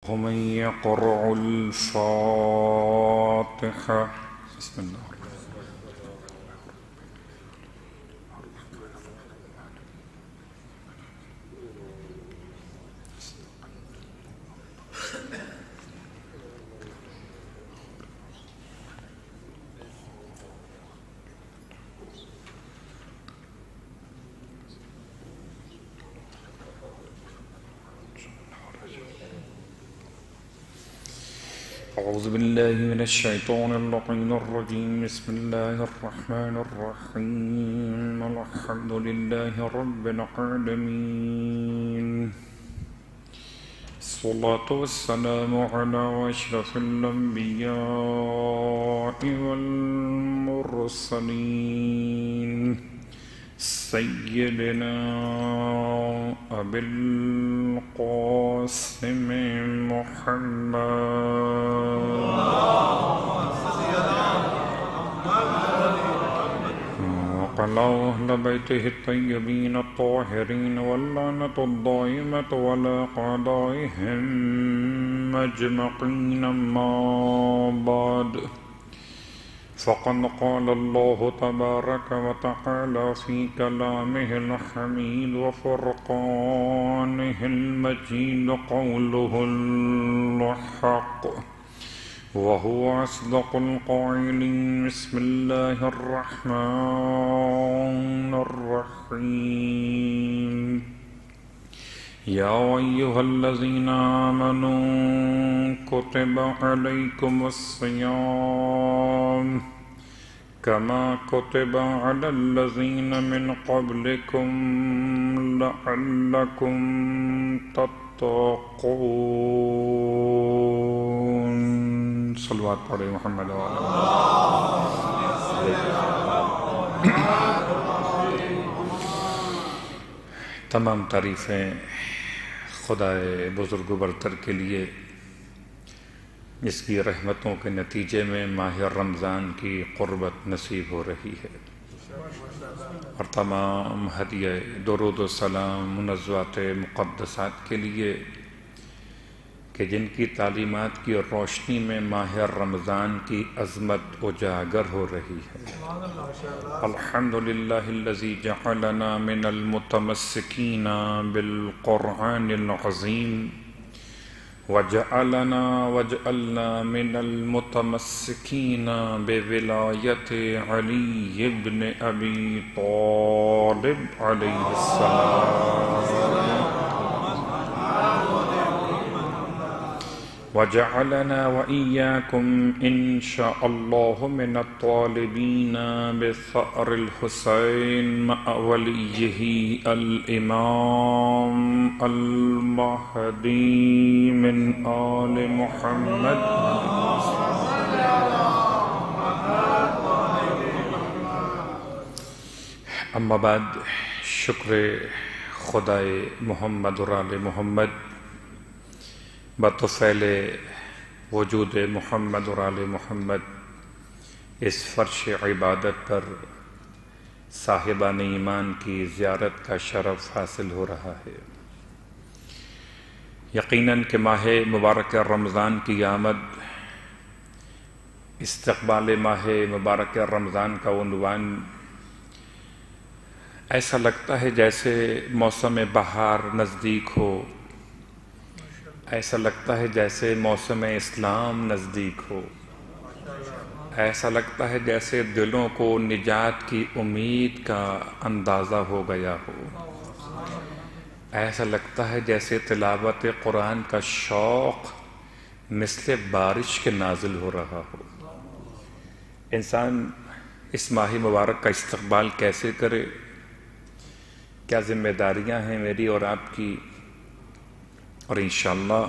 ومن يقرأ الفاتحة بسم الله أعوذ بالله من الشيطان اللعين الرجيم بسم الله الرحمن الرحيم الحمد لله رب العالمين الصلاة والسلام على أشرف الأنبياء والمرسلين سيدنا أبي القاسم محمد وعلى أهل بيته الطيبين الطاهرين واللعنة الدائمة على أعدائهم أجمعين أما بعد فقد قال الله تبارك وتعالى في كلامه الحميد وفرقانه المجيد قوله الحق وهو أصدق القائلين بسم الله الرحمن الرحيم يا أيها الذين آمنوا كتب عليكم الصيام كما كتب على الذين من قبلكم لعلكم تتقون صلوات پڑھے محمد تمام تعریفیں خدائے بزرگ و برتر کے لیے جس کی رحمتوں کے نتیجے میں ماہ رمضان کی قربت نصیب ہو رہی ہے اور تمام ہدیہ درود و سلام منزوات مقدسات کے لیے کہ جن کی تعلیمات کی روشنی میں ماہ رمضان کی عظمت اجاگر ہو رہی ہے الحمدللہ الذی جعلنا من المتمسکین بالقرآن العظیم وجعلنا من المتمسکین بولایت علی ابن ابی طالب علیہ السلام وجعلنا وإياكم إن شاء الله من الطالبين بثأر الحسين مع وليه الإمام المهدي من آل محمد اما بعد شکر خدائے محمد اور آل محمد بطفیل وجود محمد اور آل محمد اس فرش عبادت پر صاحبان ایمان کی زیارت کا شرف حاصل ہو رہا ہے یقیناً کہ ماہ مبارک رمضان کی آمد استقبال ماہ مبارک رمضان کا عنوان ایسا لگتا ہے جیسے موسم بہار نزدیک ہو، ایسا لگتا ہے جیسے موسم اسلام نزدیک ہو، ایسا لگتا ہے جیسے دلوں کو نجات کی امید کا اندازہ ہو گیا ہو، ایسا لگتا ہے جیسے تلاوت قرآن کا شوق مثل بارش کے نازل ہو رہا ہو۔ انسان اس ماہ مبارک کا استقبال کیسے کرے؟ کیا ذمہ داریاں ہیں میری اور آپ کی؟ اور انشاءاللہ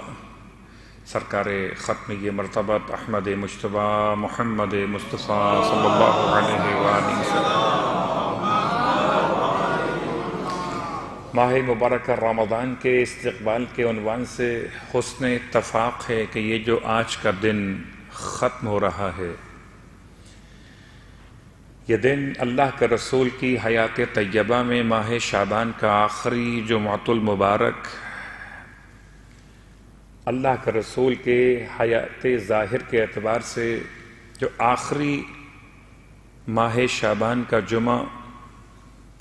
سرکار ختم یہ مرتبہ احمد مجتبی محمد مصطفیٰ صلی اللہ علیہ وآلہ وسلم ماہ مبارک رمضان کے استقبال کے عنوان سے حسن اتفاق ہے کہ یہ جو آج کا دن ختم ہو رہا ہے، یہ دن اللہ کے رسول کی حیات طیبہ میں ماہ شعبان کا آخری جمعۃ المبارک اللہ کے رسول کے حیات ظاہر کے اعتبار سے جو آخری ماہ شعبان کا جمعہ،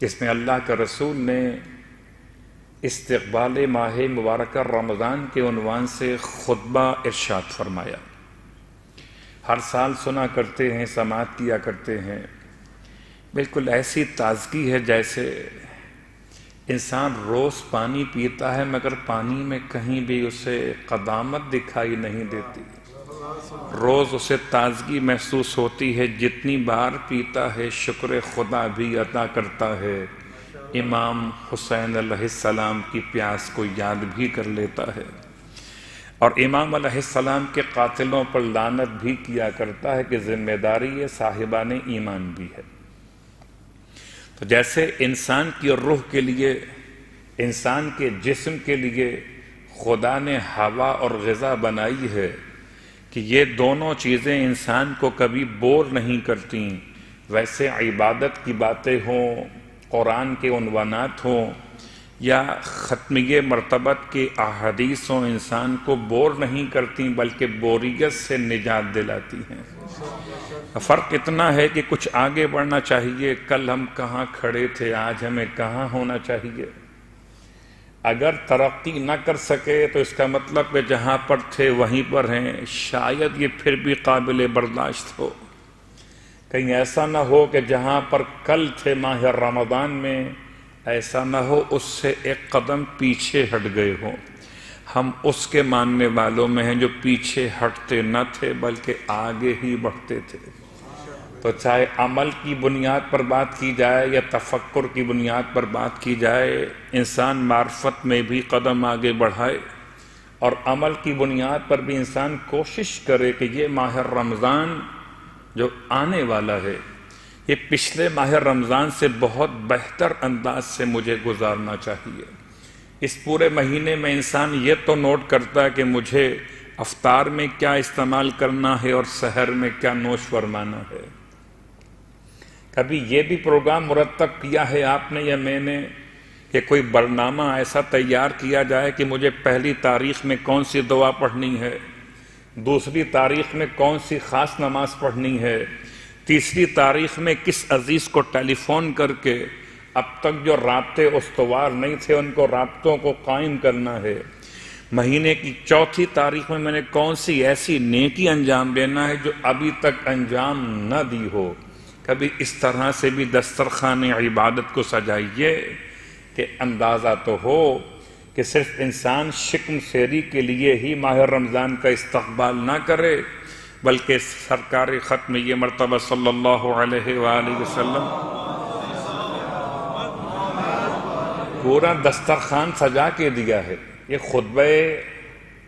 جس میں اللہ کے رسول نے استقبال ماہ مبارکہ رمضان کے عنوان سے خطبہ ارشاد فرمایا، ہر سال سنا کرتے ہیں، سماعت کیا کرتے ہیں، بالکل ایسی تازگی ہے جیسے انسان روز پانی پیتا ہے مگر پانی میں کہیں بھی اسے قدامت دکھائی نہیں دیتی، روز اسے تازگی محسوس ہوتی ہے، جتنی بار پیتا ہے شکر خدا بھی ادا کرتا ہے، امام حسین علیہ السلام کی پیاس کو یاد بھی کر لیتا ہے، اور امام علیہ السلام کے قاتلوں پر لعنت بھی کیا کرتا ہے کہ ذمہ داری یہ صاحبان ایمان بھی ہے۔ تو جیسے انسان کی روح کے لیے، انسان کے جسم کے لیے خدا نے ہوا اور غذا بنائی ہے کہ یہ دونوں چیزیں انسان کو کبھی بور نہیں کرتی، ویسے عبادت کی باتیں ہوں، قرآن کے عنوانات ہوں یا ختمیہ مرتبت کے احادیث ہوں، انسان کو بور نہیں کرتی بلکہ بوریت سے نجات دلاتی ہیں۔ فرق اتنا ہے کہ کچھ آگے بڑھنا چاہیے، کل ہم کہاں کھڑے تھے، آج ہمیں کہاں ہونا چاہیے۔ اگر ترقی نہ کر سکے تو اس کا مطلب کہ جہاں پر تھے وہیں پر ہیں، شاید یہ پھر بھی قابل برداشت ہو۔ کہیں ایسا نہ ہو کہ جہاں پر کل تھے ماہ رمضان میں، ایسا نہ ہو اس سے ایک قدم پیچھے ہٹ گئے ہوں۔ ہم اس کے ماننے والوں میں ہیں جو پیچھے ہٹتے نہ تھے بلکہ آگے ہی بڑھتے تھے۔ تو چاہے عمل کی بنیاد پر بات کی جائے یا تفکر کی بنیاد پر بات کی جائے، انسان معرفت میں بھی قدم آگے بڑھائے، اور عمل کی بنیاد پر بھی انسان کوشش کرے کہ یہ ماہ رمضان جو آنے والا ہے، یہ پچھلے ماہ رمضان سے بہت بہتر انداز سے مجھے گزارنا چاہیے۔ اس پورے مہینے میں انسان یہ تو نوٹ کرتا ہے کہ مجھے افطار میں کیا استعمال کرنا ہے اور سحر میں کیا نوش فرمانا ہے۔ کبھی یہ بھی پروگرام مرتب کیا ہے آپ نے یا میں نے کہ کوئی برنامہ ایسا تیار کیا جائے کہ مجھے پہلی تاریخ میں کون سی دعا پڑھنی ہے، دوسری تاریخ میں کون سی خاص نماز پڑھنی ہے، تیسری تاریخ میں کس عزیز کو ٹیلی فون کر کے اب تک جو رابطے استوار نہیں تھے ان کو رابطوں کو قائم کرنا ہے، مہینے کی چوتھی تاریخ میں نے کون سی ایسی نیکی انجام دینا ہے جو ابھی تک انجام نہ دی ہو۔ کبھی اس طرح سے بھی دسترخوان عبادت کو سجائیے کہ اندازہ تو ہو کہ صرف انسان شکم سیری کے لیے ہی ماہ رمضان کا استقبال نہ کرے بلکہ سرکار ختم یہ مرتبہ صلی اللہ علیہ وآلہ وسلم پورا دسترخوان سجا کے دیا ہے۔ یہ خطبہ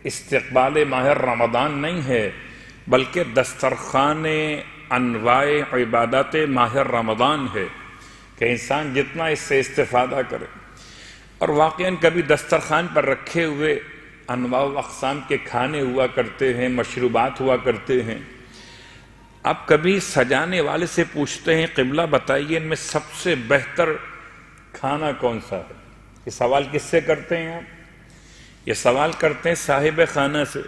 استقبال ماہ رمضان نہیں ہے بلکہ دسترخوان انواع عبادت ماہ رمضان ہے کہ انسان جتنا اس سے استفادہ کرے۔ اور واقعاً کبھی دسترخوان پر رکھے ہوئے انواع و اقسام کے کھانے ہوا کرتے ہیں، مشروبات ہوا کرتے ہیں، آپ کبھی سجانے والے سے پوچھتے ہیں قبلہ بتائیے ان میں سب سے بہتر کھانا کون سا ہے؟ یہ سوال کس سے کرتے ہیں آپ؟ یہ سوال کرتے ہیں صاحب خانہ سے،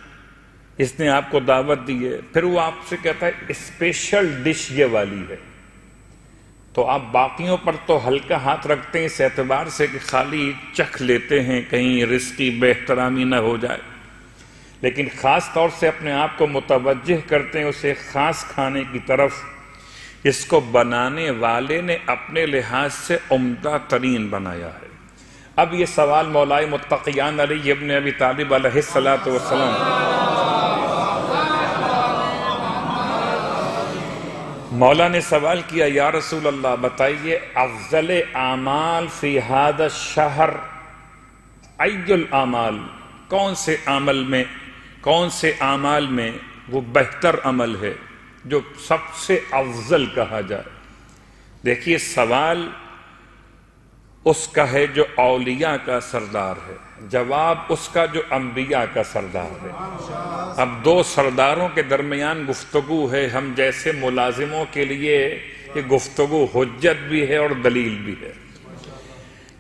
اس نے آپ کو دعوت دی ہے، پھر وہ آپ سے کہتا ہے اسپیشل ڈش یہ والی ہے، تو آپ باقیوں پر تو ہلکا ہاتھ رکھتے ہیں اس اعتبار سے کہ خالی چکھ لیتے ہیں کہیں رزق کی بے احترامی نہ ہو جائے، لیکن خاص طور سے اپنے آپ کو متوجہ کرتے ہیں اسے خاص کھانے کی طرف جس کو بنانے والے نے اپنے لحاظ سے عمدہ ترین بنایا ہے۔ اب یہ سوال مولائے متقیان علی ابن ابی طالب علیہ السلام مولا نے سوال کیا، یا رسول اللہ بتائیے افضل اعمال فی ھذا الشہر ای الاعمال، کون سے اعمال میں وہ بہتر عمل ہے جو سب سے افضل کہا جائے۔ دیکھیے سوال اس کا ہے جو اولیاء کا سردار ہے، جواب اس کا جو انبیاء کا سردار ہے۔ اب دو سرداروں کے درمیان گفتگو ہے، ہم جیسے ملازموں کے لیے یہ گفتگو حجت بھی ہے اور دلیل بھی ہے۔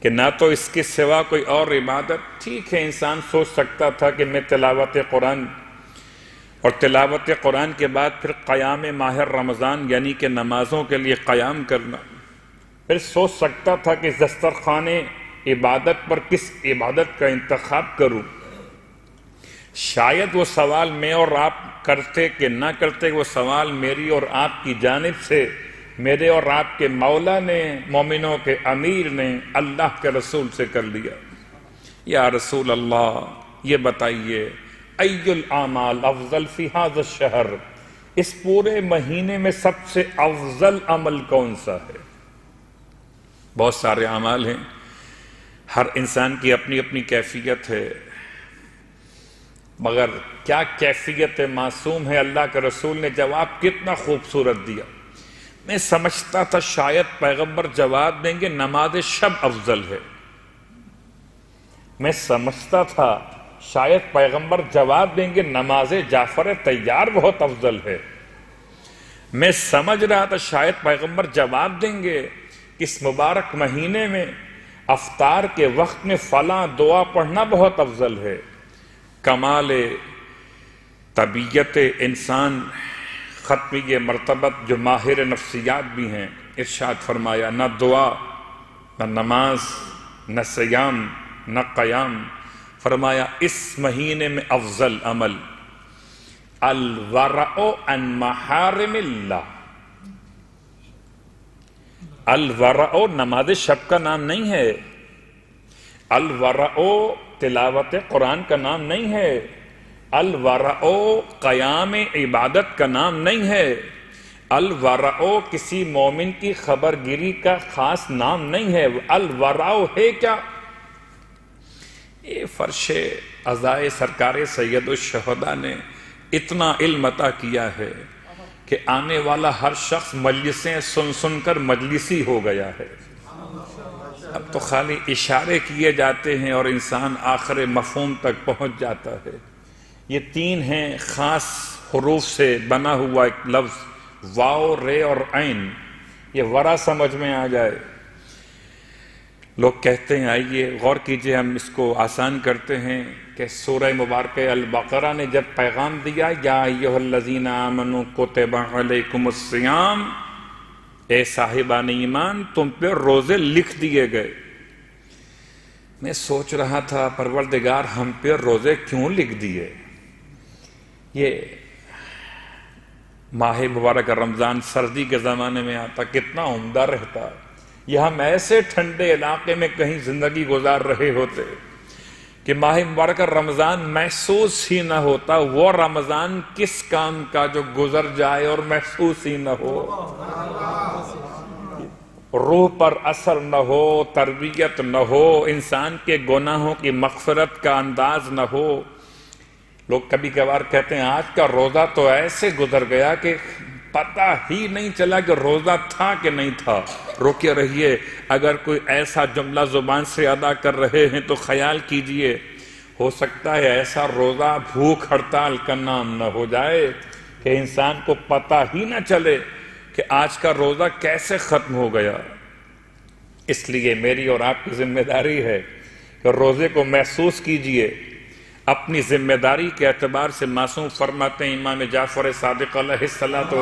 کہ نہ تو اس کے سوا کوئی اور عبادت۔ ٹھیک ہے، انسان سوچ سکتا تھا کہ میں تلاوت قرآن اور تلاوت قرآن کے بعد پھر قیام ماہ رمضان یعنی کہ نمازوں کے لیے قیام کرنا، پھر سوچ سکتا تھا کہ دسترخوان عبادت پر کس عبادت کا انتخاب کروں۔ شاید وہ سوال میں اور آپ کرتے کہ نہ کرتے، وہ سوال میری اور آپ کی جانب سے میرے اور آپ کے مولا نے، مومنوں کے امیر نے اللہ کے رسول سے کر لیا۔ یا رسول اللہ، یہ بتائیے ای الاعمال افضل فی ھذا الشہر، اس پورے مہینے میں سب سے افضل عمل کون سا ہے؟ بہت سارے اعمال ہیں، ہر انسان کی اپنی اپنی کیفیت ہے، مگر کیا کیفیت معصوم ہے؟ اللہ کے رسول نے جواب کتنا خوبصورت دیا۔ میں سمجھتا تھا شاید پیغمبر جواب دیں گے نماز شب افضل ہے، میں سمجھتا تھا شاید پیغمبر جواب دیں گے نماز جعفر طیار بہت افضل ہے، میں سمجھ رہا تھا شاید پیغمبر جواب دیں گے کہ اس مبارک مہینے میں افطار کے وقت میں فلاں دعا پڑھنا بہت افضل ہے۔ کمال طبیعت انسان ختمی مرتبت جو ماہر نفسیات بھی ہیں، ارشاد فرمایا نہ دعا، نہ نماز، نہ سیام، نہ قیام، فرمایا اس مہینے میں افضل عمل الورع عن محارم اللہ۔ الورع نماز شب کا نام نہیں ہے، الورع تلاوت قرآن کا نام نہیں ہے، الورع قیام عبادت کا نام نہیں ہے، الورع کسی مومن کی خبر گیری کا خاص نام نہیں ہے۔ الورع ہے کیا؟ یہ فرش عزائے سرکار سید الشہداء نے اتنا علم عطا کیا ہے کہ آنے والا ہر شخص مجلسیں سن سن کر مجلسی ہو گیا ہے۔ اب تو خالی اشارے کیے جاتے ہیں اور انسان آخر مفہوم تک پہنچ جاتا ہے۔ یہ تین ہیں خاص حروف سے بنا ہوا ایک لفظ، واو، رے اور عین، یہ ورا سمجھ میں آ جائے۔ لوگ کہتے ہیں آئیے غور کیجئے، ہم اس کو آسان کرتے ہیں کہ سورہ مبارکہ البقرہ نے جب پیغام دیا یا ایھا الذین آمنوا کتب علیکم الصیام، اے صاحبان ایمان تم پہ روزے لکھ دیے گئے، میں سوچ رہا تھا پروردگار ہم پہ روزے کیوں لکھ دیے؟ یہ ماہ مبارک رمضان سردی کے زمانے میں آتا کتنا عمدہ رہتا، یہ ہم ایسے ٹھنڈے علاقے میں کہیں زندگی گزار رہے ہوتے کہ ماہ مبارک رمضان محسوس ہی نہ ہوتا۔ وہ رمضان کس کام کا جو گزر جائے اور محسوس ہی نہ ہو، روح پر اثر نہ ہو، تربیت نہ ہو، انسان کے گناہوں کی مغفرت کا انداز نہ ہو۔ لوگ کبھی کبھار کہتے ہیں آج کا روزہ تو ایسے گزر گیا کہ پتہ ہی نہیں چلا کہ روزہ تھا کہ نہیں تھا۔ روکے رہیے، اگر کوئی ایسا جملہ زبان سے ادا کر رہے ہیں تو خیال کیجئے ہو سکتا ہے ایسا روزہ بھوک ہڑتال کا نام نہ ہو جائے کہ انسان کو پتہ ہی نہ چلے کہ آج کا روزہ کیسے ختم ہو گیا۔ اس لیے میری اور آپ کی ذمہ داری ہے کہ روزے کو محسوس کیجئے۔ اپنی ذمہ داری کے اعتبار سے معصوم فرماتے ہیں امام جعفر صادق علیہ السلام،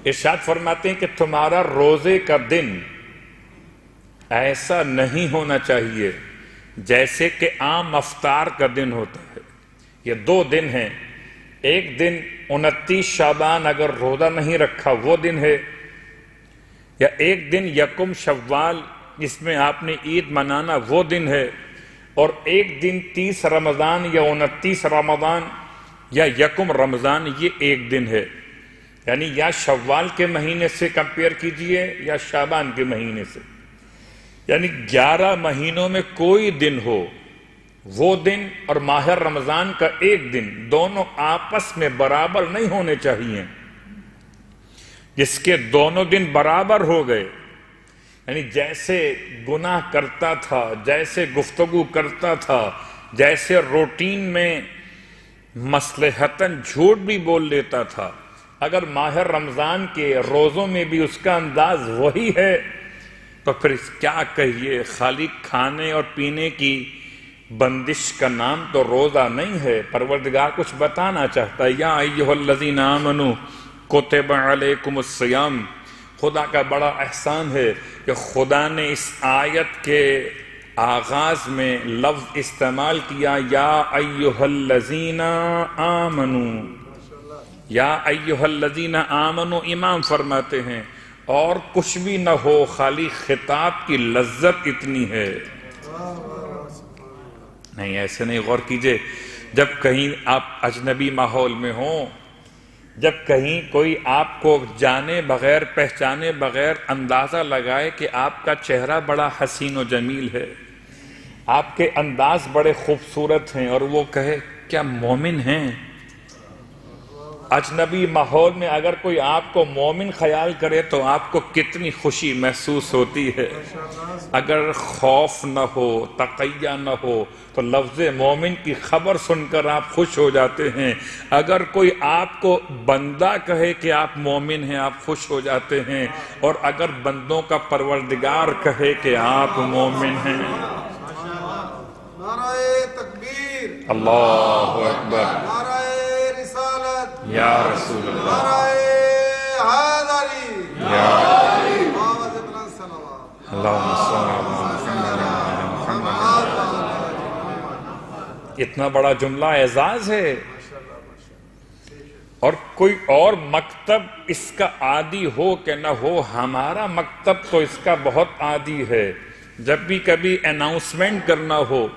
ارشاد فرماتے ہیں کہ تمہارا روزے کا دن ایسا نہیں ہونا چاہیے جیسے کہ عام افطار کا دن ہوتا ہے۔ یہ دو دن ہیں، ایک دن 29 شعبان اگر روزہ نہیں رکھا وہ دن ہے، یا ایک دن یکم شوال جس میں آپ نے عید منانا وہ دن ہے، اور ایک دن 30 رمضان یا 29 رمضان یا یکم رمضان، یہ ایک دن ہے۔ یعنی یا شوال کے مہینے سے کمپیئر کیجئے یا شعبان کے مہینے سے، یعنی 11 مہینوں میں کوئی دن ہو وہ دن اور ماہ رمضان کا ایک دن، دونوں آپس میں برابر نہیں ہونے چاہیے۔ جس کے دونوں دن برابر ہو گئے، یعنی جیسے گناہ کرتا تھا، جیسے گفتگو کرتا تھا، جیسے روٹین میں مصلحتاً جھوٹ بھی بول لیتا تھا، اگر ماہ رمضان کے روزوں میں بھی اس کا انداز وہی ہے تو پھر کیا کہیے، خالی کھانے اور پینے کی بندش کا نام تو روزہ نہیں ہے۔ پروردگار کچھ بتانا چاہتا ہے، یا ایھا الذین آمنوا کتب علیکم الصیام۔ خدا کا بڑا احسان ہے کہ خدا نے اس آیت کے آغاز میں لفظ استعمال کیا، یا ایھا الذین آمنوا۔ یا ایھا الذین آمنوا امام فرماتے ہیں اور کچھ بھی نہ ہو، خالی خطاب کی لذت اتنی ہے۔ نہیں، ایسے نہیں، غور کیجئے، جب کہیں آپ اجنبی ماحول میں ہوں، جب کہیں کوئی آپ کو جانے بغیر پہچانے بغیر اندازہ لگائے کہ آپ کا چہرہ بڑا حسین و جمیل ہے، آپ کے انداز بڑے خوبصورت ہیں، اور وہ کہے کیا مومن ہیں؟ اجنبی ماحول میں اگر کوئی آپ کو مومن خیال کرے تو آپ کو کتنی خوشی محسوس ہوتی ہے۔ اگر خوف نہ ہو، تقیہ نہ ہو تو لفظ مومن کی خبر سن کر آپ خوش ہو جاتے ہیں۔ اگر کوئی آپ کو بندہ کہے کہ آپ مومن ہیں، آپ خوش ہو جاتے ہیں، اور اگر بندوں کا پروردگار کہے کہ آپ مومن ہیں۔ نعرہ تکبیر، اللہ اکبر، نعرہ رسالت، یا رسول اللہ، نعرہ حیدری، یا آواز اتنا صلوات، اللہم صل علی محمد۔ اتنا بڑا جملہ اعزاز ہے، اور کوئی اور مکتب اس کا عادی ہو کہ نہ ہو، ہمارا مکتب تو اس کا بہت عادی ہے۔ جب بھی کبھی اناؤنسمنٹ کرنا ہو،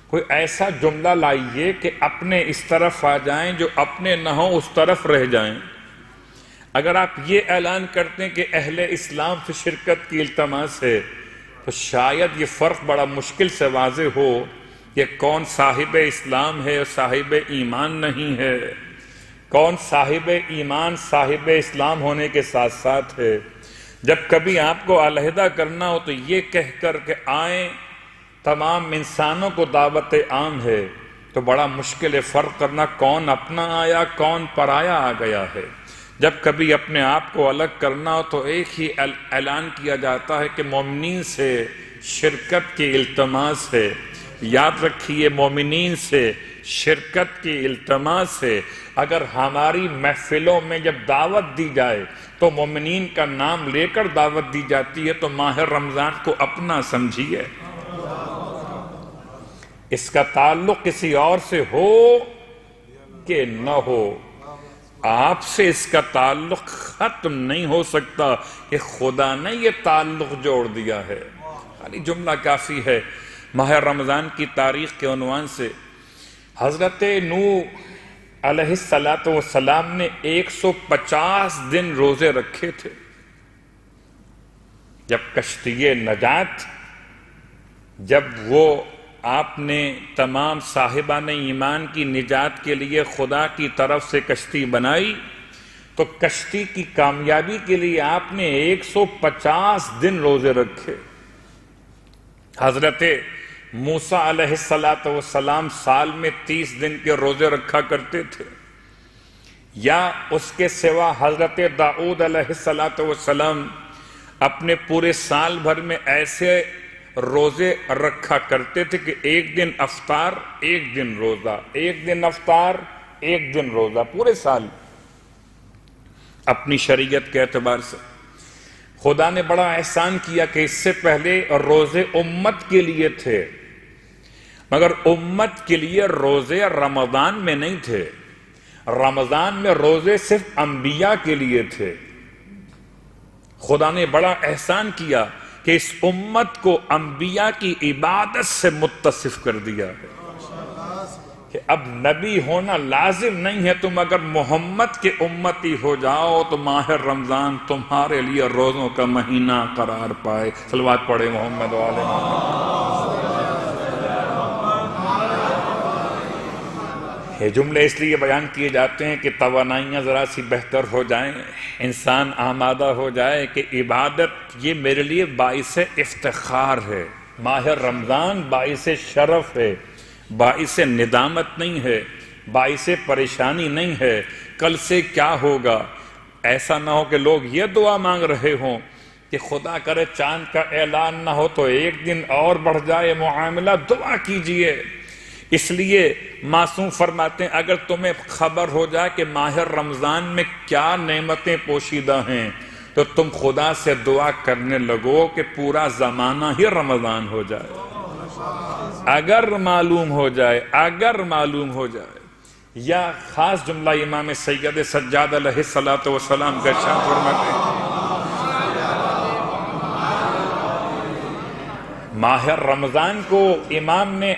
کوئی ایسا جملہ لائیے کہ اپنے اس طرف آ جائیں، جو اپنے نہ ہوں اس طرف رہ جائیں۔ اگر آپ یہ اعلان کرتے ہیں کہ اہل اسلام سے شرکت کی التماس ہے، تو شاید یہ فرق بڑا مشکل سے واضح ہو کہ کون صاحب اسلام ہے اور صاحب ایمان نہیں ہے، کون صاحب ایمان صاحب اسلام ہونے کے ساتھ ساتھ ہے۔ جب کبھی آپ کو علیحدہ کرنا ہو تو یہ کہہ کر کہ آئیں، تمام انسانوں کو دعوت عام ہے، تو بڑا مشکل ہے فرق کرنا کون اپنا آیا کون پرایا آ گیا ہے۔ جب کبھی اپنے آپ کو الگ کرنا ہو تو ایک ہی اعلان کیا جاتا ہے کہ مومنین سے شرکت کی التماس ہے۔ یاد رکھیے، مومنین سے شرکت کی التماس ہے۔ اگر ہماری محفلوں میں جب دعوت دی جائے تو مومنین کا نام لے کر دعوت دی جاتی ہے، تو ماہ رمضان کو اپنا سمجھیے۔ اس کا تعلق کسی اور سے ہو کہ نہ ہو، آپ سے اس کا تعلق ختم نہیں ہو سکتا کہ خدا نے یہ تعلق جوڑ دیا ہے۔ خالی جملہ کافی ہے۔ ماہ رمضان کی تاریخ کے عنوان سے حضرت نوح علیہ السلام نے 150 دن روزے رکھے تھے۔ جب کشتی نجات، جب وہ آپ نے تمام صاحبان ایمان کی نجات کے لیے خدا کی طرف سے کشتی بنائی، تو کشتی کی کامیابی کے لیے آپ نے 150 دن روزے رکھے۔ حضرت موسیٰ علیہ السلام سال میں 30 دن کے روزے رکھا کرتے تھے، یا اس کے سوا حضرت داؤد علیہ السلام اپنے پورے سال بھر میں ایسے روزے رکھا کرتے تھے کہ ایک دن افطار ایک دن روزہ، ایک دن افطار ایک دن روزہ، پورے سال۔ اپنی شریعت کے اعتبار سے خدا نے بڑا احسان کیا کہ اس سے پہلے روزے امت کے لیے تھے، مگر امت کے لیے روزے رمضان میں نہیں تھے۔ رمضان میں روزے صرف انبیاء کے لیے تھے۔ خدا نے بڑا احسان کیا کہ اس امت کو انبیاء کی عبادت سے متصف کر دیا ہے، کہ اب نبی ہونا لازم نہیں ہے، تم اگر محمد کے امتی ہو جاؤ تو ماہ رمضان تمہارے لیے روزوں کا مہینہ قرار پائے۔ صلوات پڑھے محمد و آل محمد۔ یہ جملے اس لیے بیان کیے جاتے ہیں کہ توانائیاں ذرا سی بہتر ہو جائیں، انسان آمادہ ہو جائے کہ عبادت یہ میرے لیے باعث افتخار ہے۔ ماہ رمضان باعث شرف ہے، باعث ندامت نہیں ہے۔ باعث پریشانی نہیں ہے، کل سے کیا ہوگا۔ ایسا نہ ہو کہ لوگ یہ دعا مانگ رہے ہوں کہ خدا کرے چاند کا اعلان نہ ہو تو ایک دن اور بڑھ جائے معاملہ، دعا کیجئے۔ اس لیے معصوم فرماتے ہیں اگر تمہیں خبر ہو جائے کہ ماہ رمضان میں کیا نعمتیں پوشیدہ ہیں تو تم خدا سے دعا کرنے لگو کہ پورا زمانہ ہی رمضان ہو جائے۔ اگر معلوم ہو جائے یا خاص جملہ امام سید سجاد علیہ السلام کا ارشاد فرماتے ہیں ماہ رمضان کو امام نے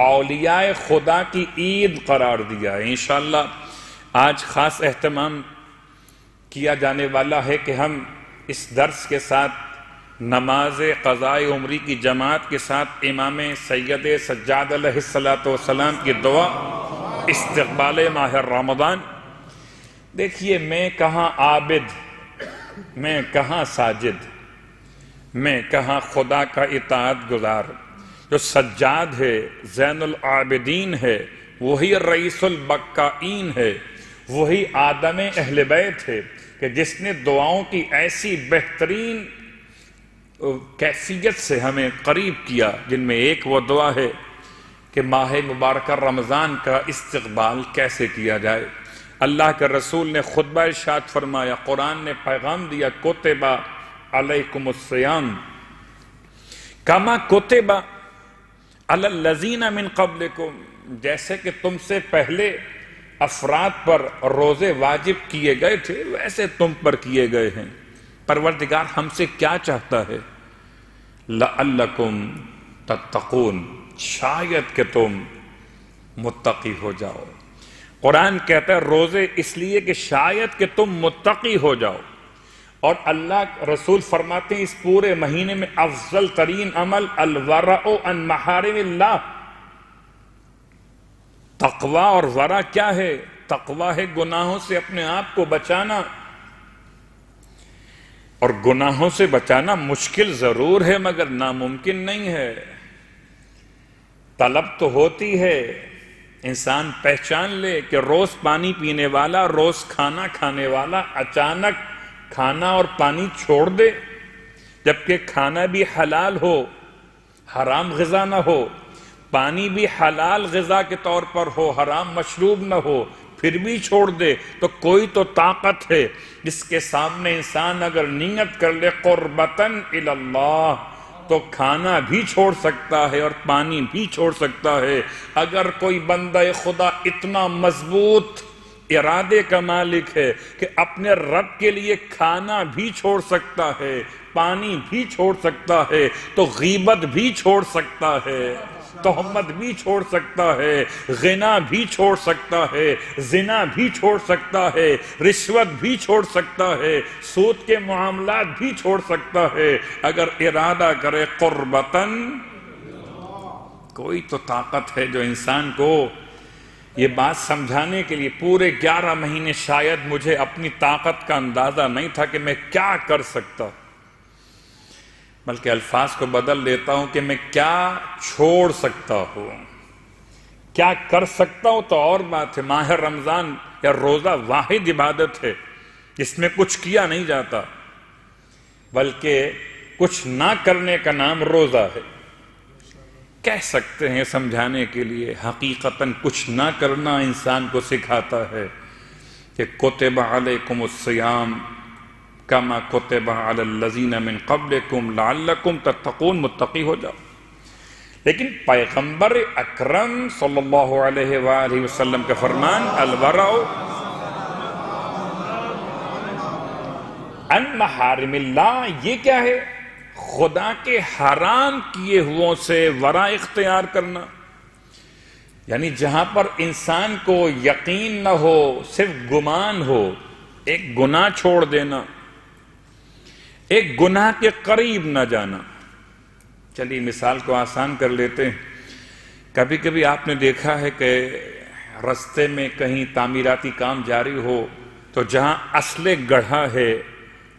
اولیاء خدا کی عید قرار دیا ہے۔ انشاءاللہ آج خاص اہتمام کیا جانے والا ہے کہ ہم اس درس کے ساتھ نماز قضاء عمری کی جماعت کے ساتھ امام سید سجاد علیہ السلام کی دعا استقبال ماہ رمضان۔ دیکھیے میں کہاں عابد، میں کہاں ساجد، میں کہاں خدا کا اطاعت گزار۔ جو سجاد ہے، زین العابدین ہے، وہی رئیس البکائین ہے، وہی آدم اہل بیت ہے کہ جس نے دعاؤں کی ایسی بہترین کیفیت سے ہمیں قریب کیا، جن میں ایک وہ دعا ہے کہ ماہ مبارکہ رمضان کا استقبال کیسے کیا جائے۔ اللہ کے رسول نے خطبہ ارشاد فرمایا، قرآن نے پیغام دیا، کتب علیکم الصیام کما کتب علی الذین من قبلکم، جیسے کہ تم سے پہلے افراد پر روزے واجب کیے گئے تھے ویسے تم پر کیے گئے ہیں۔ پروردگار ہم سے کیا چاہتا ہے؟ لعلکم تتقون، شاید کہ تم متقی ہو جاؤ۔ قرآن کہتا ہے روزے اس لیے کہ شاید کہ تم متقی ہو جاؤ، اور اللہ رسول فرماتے ہیں اس پورے مہینے میں افضل ترین عمل الورع عن محارم اللہ۔ تقوی اور ورع کیا ہے؟ تقوی ہے گناہوں سے اپنے آپ کو بچانا، اور گناہوں سے بچانا مشکل ضرور ہے مگر ناممکن نہیں ہے۔ طلب تو ہوتی ہے، انسان پہچان لے کہ روز پانی پینے والا، روز کھانا کھانے والا اچانک کھانا اور پانی چھوڑ دے، جبکہ کھانا بھی حلال ہو، حرام غذا نہ ہو، پانی بھی حلال غذا کے طور پر ہو، حرام مشروب نہ ہو، پھر بھی چھوڑ دے تو کوئی تو طاقت ہے جس کے سامنے انسان اگر نیت کر لے قربتاً الی اللہ تو کھانا بھی چھوڑ سکتا ہے اور پانی بھی چھوڑ سکتا ہے۔ اگر کوئی بندہ خدا اتنا مضبوط ارادے کا مالک ہے کہ اپنے رب کے لیے کھانا بھی چھوڑ سکتا ہے، پانی بھی چھوڑ سکتا ہے، تو غیبت بھی چھوڑ سکتا ہے، تہمت بھی چھوڑ سکتا ہے، غنا بھی چھوڑ سکتا ہے، زنا بھی چھوڑ سکتا ہے، رشوت بھی چھوڑ سکتا ہے، سود کے معاملات بھی چھوڑ سکتا ہے اگر ارادہ کرے قربتاً۔ کوئی تو طاقت ہے جو انسان کو یہ بات سمجھانے کے لیے پورے 11 مہینے شاید مجھے اپنی طاقت کا اندازہ نہیں تھا کہ میں کیا کر سکتا، بلکہ الفاظ کو بدل لیتا ہوں کہ میں کیا چھوڑ سکتا ہوں، کیا کر سکتا ہوں تو اور بات ہے۔ ماہ رمضان یا روزہ واحد عبادت ہے جس میں کچھ کیا نہیں جاتا، بلکہ کچھ نہ کرنے کا نام روزہ ہے۔ کہہ سکتے ہیں سمجھانے کے لیے، حقیقتاً کچھ نہ کرنا انسان کو سکھاتا ہے کہ کتب علیکم الصیام کما کتب علی الذین من قبلکم لعلکم تتقون، متقی ہو جاؤ۔ لیکن پیغمبر اکرم صلی اللہ علیہ وآلہ وسلم کا فرمان الورع عن محارم اللہ، یہ کیا ہے؟ خدا کے حرام کیے ہوں سے ورع اختیار کرنا، یعنی جہاں پر انسان کو یقین نہ ہو، صرف گمان ہو، ایک گناہ چھوڑ دینا، ایک گناہ کے قریب نہ جانا۔ چلیے مثال کو آسان کر لیتے ہیں۔ کبھی کبھی آپ نے دیکھا ہے کہ رستے میں کہیں تعمیراتی کام جاری ہو تو جہاں اسلحے گڑھا ہے،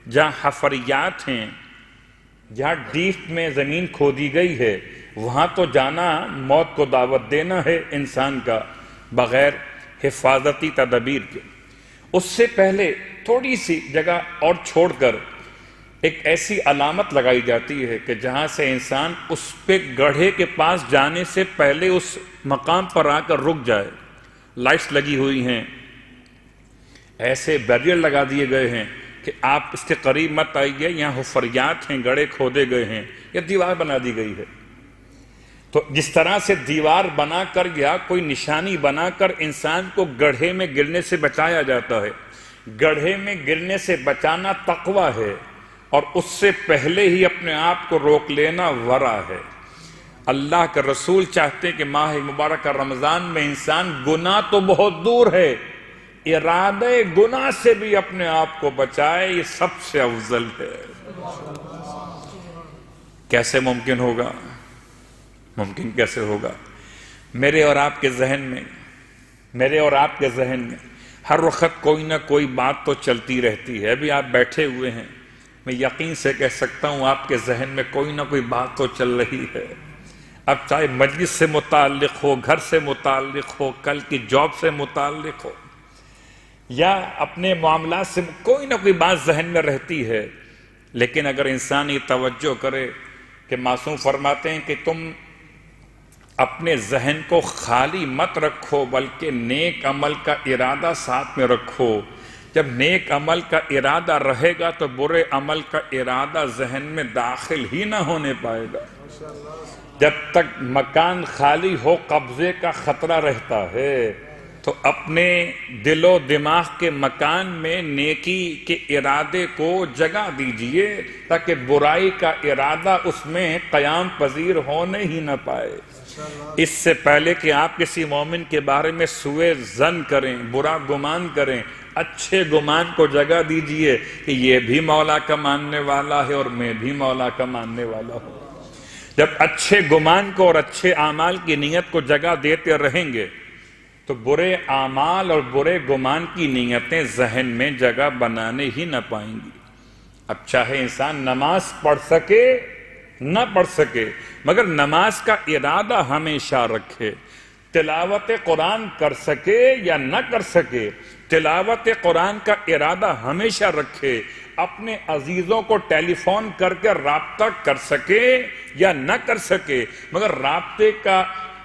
جہاں حفریات ہیں، جہاں ڈیپ میں زمین کھودی گئی ہے، وہاں تو جانا موت کو دعوت دینا ہے انسان کا، بغیر حفاظتی تدابیر کے، اس سے پہلے تھوڑی سی جگہ اور چھوڑ کر ایک ایسی علامت لگائی جاتی ہے کہ جہاں سے انسان اس پہ گڑھے کے پاس جانے سے پہلے اس مقام پر آ کر رک جائے۔ لائٹس لگی ہوئی ہیں، ایسے بیریئر لگا دیے گئے ہیں کہ آپ اس کے قریب مت آئیے، یہاں حفریات ہیں، گڑھے کھودے گئے ہیں، یا دیوار بنا دی گئی ہے۔ تو جس طرح سے دیوار بنا کر یا کوئی نشانی بنا کر انسان کو گڑھے میں گرنے سے بچایا جاتا ہے، گڑھے میں گرنے سے بچانا تقویٰ ہے، اور اس سے پہلے ہی اپنے آپ کو روک لینا ورع ہے۔ اللہ کے رسول چاہتے ہیں کہ ماہ مبارکہ رمضان میں انسان گناہ تو بہت دور ہے، ارادہ گناہ سے بھی اپنے آپ کو بچائے، یہ سب سے افضل ہے۔ کیسے ممکن ہوگا؟ ممکن کیسے ہوگا؟ میرے اور آپ کے ذہن میں ہر وقت کوئی نہ کوئی بات تو چلتی رہتی ہے۔ ابھی آپ بیٹھے ہوئے ہیں، میں یقین سے کہہ سکتا ہوں آپ کے ذہن میں کوئی نہ کوئی بات تو چل رہی ہے۔ اب چاہے مجلس سے متعلق ہو، گھر سے متعلق ہو، کل کی جاب سے متعلق ہو، یا اپنے معاملات سے کوئی نہ کوئی بات ذہن میں رہتی ہے۔ لیکن اگر انسان یہ توجہ کرے کہ معصوم فرماتے ہیں کہ تم اپنے ذہن کو خالی مت رکھو بلکہ نیک عمل کا ارادہ ساتھ میں رکھو۔ جب نیک عمل کا ارادہ رہے گا تو برے عمل کا ارادہ ذہن میں داخل ہی نہ ہونے پائے گا۔ جب تک مکان خالی ہو قبضے کا خطرہ رہتا ہے، تو اپنے دل و دماغ کے مکان میں نیکی کے ارادے کو جگہ دیجئے تاکہ برائی کا ارادہ اس میں قیام پذیر ہونے ہی نہ پائے۔ اس سے پہلے کہ آپ کسی مومن کے بارے میں سوء ظن کریں، برا گمان کریں، اچھے گمان کو جگہ دیجئے کہ یہ بھی مولا کا ماننے والا ہے اور میں بھی مولا کا ماننے والا ہوں۔ جب اچھے گمان کو اور اچھے اعمال کی نیت کو جگہ دیتے رہیں گے تو برے اعمال اور برے گمان کی نیتیں ذہن میں جگہ بنانے ہی نہ پائیں گی۔ اب چاہے انسان نماز پڑھ سکے نہ پڑھ سکے، مگر نماز کا ارادہ ہمیشہ رکھے۔ تلاوت قرآن کر سکے یا نہ کر سکے، تلاوت قرآن کا ارادہ ہمیشہ رکھے۔ اپنے عزیزوں کو ٹیلی فون کر کے رابطہ کر سکے یا نہ کر سکے، مگر رابطے کا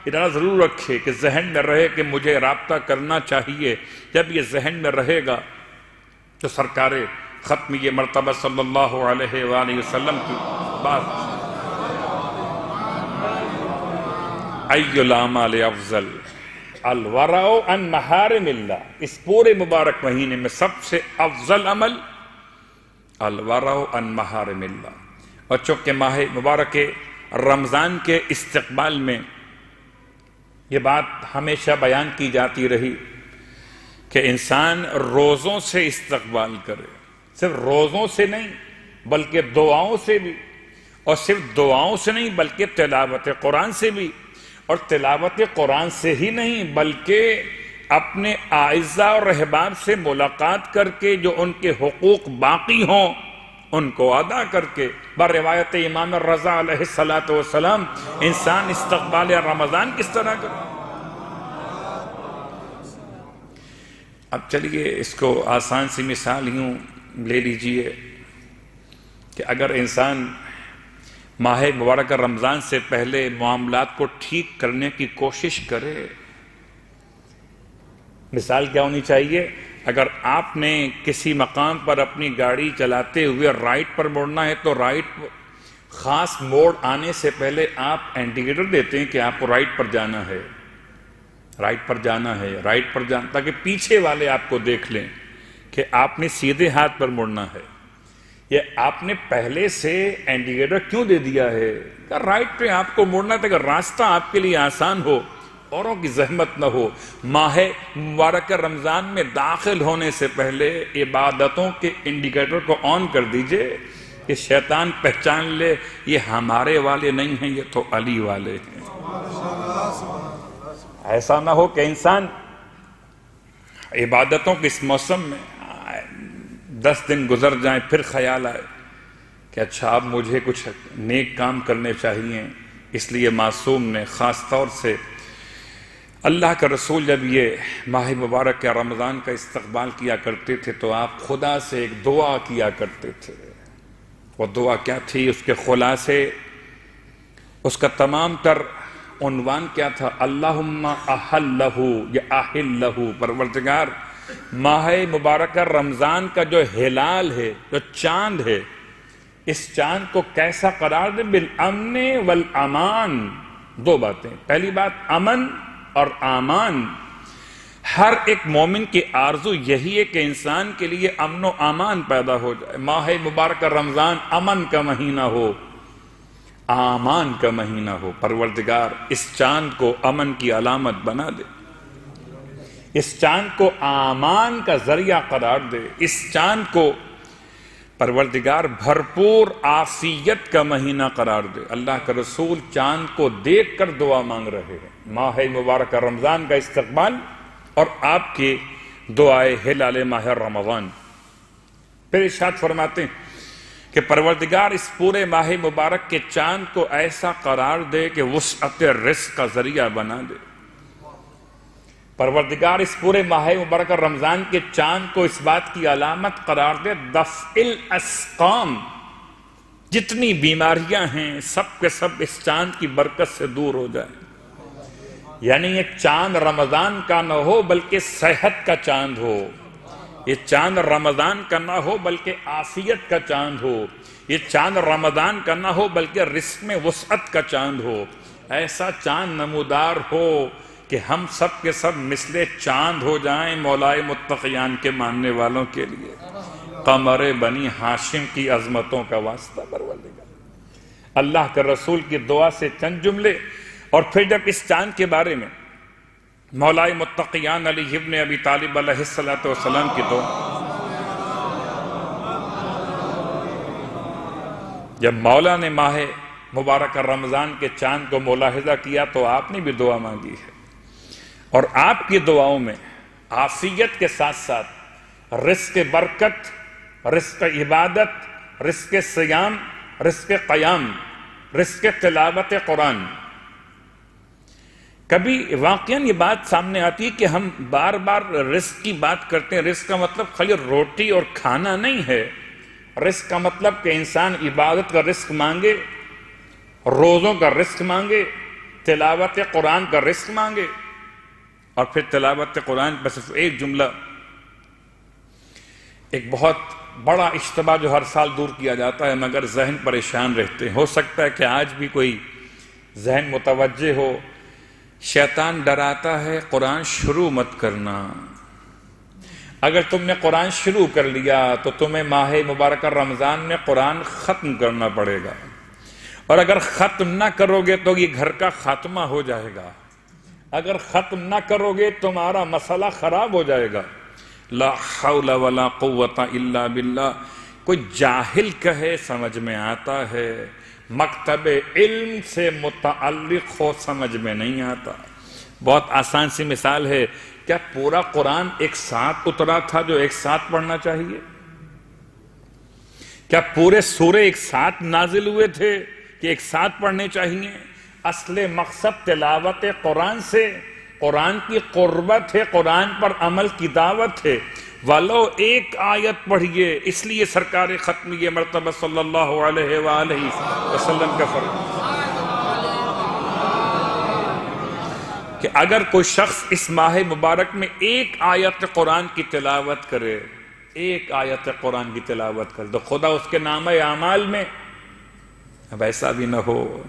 ارادہ ضرور رکھے کہ ذہن میں رہے کہ مجھے رابطہ کرنا چاہیے۔ جب یہ ذہن میں رہے گا تو سرکار ختم یہ مرتبہ صلی اللہ علیہ وآلہ وسلم کی بات، ای الاعمال افضل الورع عن محارم اللہ، اس پورے مبارک مہینے میں سب سے افضل عمل الورع عن محارم اللہ۔ اور چونکہ ماہ مبارک رمضان کے استقبال میں یہ بات ہمیشہ بیان کی جاتی رہی کہ انسان روزوں سے استقبال کرے، صرف روزوں سے نہیں بلکہ دعاؤں سے بھی، اور صرف دعاؤں سے نہیں بلکہ تلاوت قرآن سے بھی، اور تلاوت قرآن سے ہی نہیں بلکہ اپنے اعزاء اور احباب سے ملاقات کر کے جو ان کے حقوق باقی ہوں ان کو ادا کر کے۔ بروایت امام رضا علیہ السلام انسان استقبال رمضان کس طرح کرے۔ اب چلیے اس کو آسان سی مثال یوں لے لیجئے کہ اگر انسان ماہ مبارک رمضان سے پہلے معاملات کو ٹھیک کرنے کی کوشش کرے، مثال کیا ہونی چاہیے؟ اگر آپ نے کسی مقام پر اپنی گاڑی چلاتے ہوئے رائٹ پر مڑنا ہے تو رائٹ خاص موڑ آنے سے پہلے آپ انڈیکیٹر دیتے ہیں کہ آپ کو رائٹ پر جانا ہے، رائٹ پر جانا ہے، رائٹ پر جانا، تاکہ پیچھے والے آپ کو دیکھ لیں کہ آپ نے سیدھے ہاتھ پر مڑنا ہے۔ یہ آپ نے پہلے سے انڈیکیٹر کیوں دے دیا ہے کہ رائٹ پہ آپ کو مڑنا تھا، کہ راستہ آپ کے لیے آسان ہو، اوروں کی زحمت نہ ہو۔ ماہ مبارک رمضان میں داخل ہونے سے پہلے عبادتوں کے انڈیکیٹر کو آن کر دیجئے کہ شیطان پہچان لے یہ ہمارے والے نہیں ہیں، یہ تو علی والے ہیں۔ ایسا نہ ہو کہ انسان عبادتوں کے اس موسم میں 10 دن گزر جائیں پھر خیال آئے کہ اچھا اب مجھے کچھ نیک کام کرنے چاہیے۔ اس لیے معصوم نے خاص طور سے اللہ کا رسول جب یہ ماہ مبارک یا رمضان کا استقبال کیا کرتے تھے تو آپ خدا سے ایک دعا کیا کرتے تھے. وہ دعا کیا تھی؟ اس کے خلاصے، اس کا تمام تر عنوان کیا تھا؟ اللہم احلہ یا احلہ، پروردگار ماہ مبارکہ رمضان کا جو ہلال ہے، جو چاند ہے، اس چاند کو کیسا قرار دے؟ بالامن والامان. دو باتیں. پہلی بات امن اور امان. ہر ایک مومن کی آرزو یہی ہے کہ انسان کے لیے امن و امان پیدا ہو جائے. ماہ مبارکہ رمضان امن کا مہینہ ہو، امان کا مہینہ ہو. پروردگار اس چاند کو امن کی علامت بنا دے، اس چاند کو امان کا ذریعہ قرار دے، اس چاند کو پروردگار بھرپور عافیت کا مہینہ قرار دے. اللہ کا رسول چاند کو دیکھ کر دعا مانگ رہے ہیں. ماہ مبارکہ رمضان کا استقبال اور آپ کی دعائے ہلال ماہ رمضان. پھر ارشاد فرماتے ہیں کہ پروردگار اس پورے ماہ مبارک کے چاند کو ایسا قرار دے کہ وسعت رزق کا ذریعہ بنا دے. پروردگار اس پورے ماہ مبارک رمضان کے چاند کو اس بات کی علامت قرار دے دفع الاسقام. جتنی بیماریاں ہیں سب کے سب اس چاند کی برکت سے دور ہو جائیں. یعنی یہ چاند رمضان کا نہ ہو بلکہ صحت کا چاند ہو. یہ چاند رمضان کا نہ ہو بلکہ عافیت کا چاند ہو. یہ چاند رمضان کا نہ ہو بلکہ رزق میں وسعت کا چاند ہو. ایسا چاند نمودار ہو کہ ہم سب کے سب مثل چاند ہو جائیں مولائے متقیان کے ماننے والوں کے لیے. قمر بنی ہاشم کی عظمتوں کا واسطہ پروردگار. اللہ کے رسول کی دعا سے چند جملے. اور پھر جب اس چاند کے بارے میں مولائے متقیان علی ابن ابی طالب علیہ السلام کی دعا، جب مولا نے ماہ مبارک رمضان کے چاند کو ملاحظہ کیا تو آپ نے بھی دعا مانگی ہے. اور آپ کی دعاؤں میں عافیت کے ساتھ ساتھ رزق برکت، رزق عبادت، رزق صیام، رزق قیام، رزق تلاوت قرآن. کبھی واقعاً یہ بات سامنے آتی ہے کہ ہم بار بار رزق کی بات کرتے ہیں. رزق کا مطلب خالی روٹی اور کھانا نہیں ہے. رزق کا مطلب کہ انسان عبادت کا رزق مانگے، روزوں کا رزق مانگے، تلاوت قرآن کا رزق مانگے. اور پھر تلاوت قرآن پر صرف ایک جملہ، ایک بہت بڑا اشتباہ جو ہر سال دور کیا جاتا ہے مگر ذہن پریشان رہتے ہیں. ہو سکتا ہے کہ آج بھی کوئی ذہن متوجہ ہو. شیطان ڈراتا ہے قرآن شروع مت کرنا. اگر تم نے قرآن شروع کر لیا تو تمہیں ماہ مبارکہ رمضان میں قرآن ختم کرنا پڑے گا. اور اگر ختم نہ کرو گے تو یہ گھر کا خاتمہ ہو جائے گا. اگر ختم نہ کرو گے تمہارا مسئلہ خراب ہو جائے گا. لا حول ولا قوت الا باللہ. کوئی جاہل کہے سمجھ میں آتا ہے، مکتب علم سے متعلق ہو سمجھ میں نہیں آتا. بہت آسان سی مثال ہے. کیا پورا قرآن ایک ساتھ اترا تھا جو ایک ساتھ پڑھنا چاہیے؟ کیا پورے سورے ایک ساتھ نازل ہوئے تھے کہ ایک ساتھ پڑھنے چاہیے؟ اصل مقصد تلاوت قرآن سے قرآن کی قربت ہے، قرآن پر عمل کی دعوت ہے. ولو ایک آیت پڑھیے. اس لیے سرکار ختمیہ مرتبہ صلی اللہ علیہ وآلہ وسلم کا فرمان کہ اگر کوئی شخص اس ماہ مبارک میں ایک آیت قرآن کی تلاوت کرے، ایک آیت قرآن کی تلاوت کرے تو خدا اس کے نامہ اعمال میں. اب ایسا بھی نہ ہو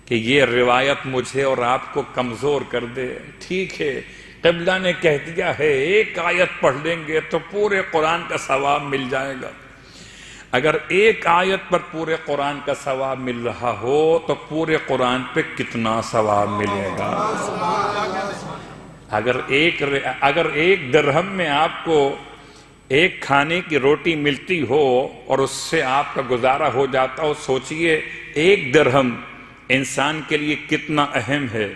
کہ یہ روایت مجھے اور آپ کو کمزور کر دے. ٹھیک ہے، قبلہ نے کہہ دیا ہے ایک آیت پڑھ لیں گے تو پورے قرآن کا ثواب مل جائے گا. اگر ایک آیت پر پورے قرآن کا ثواب مل رہا ہو تو پورے قرآن پہ کتنا ثواب ملے گا؟ اگر ایک درہم میں آپ کو ایک کھانے کی روٹی ملتی ہو اور اس سے آپ کا گزارا ہو جاتا ہو، سوچئے ایک درہم انسان کے لیے کتنا اہم ہے.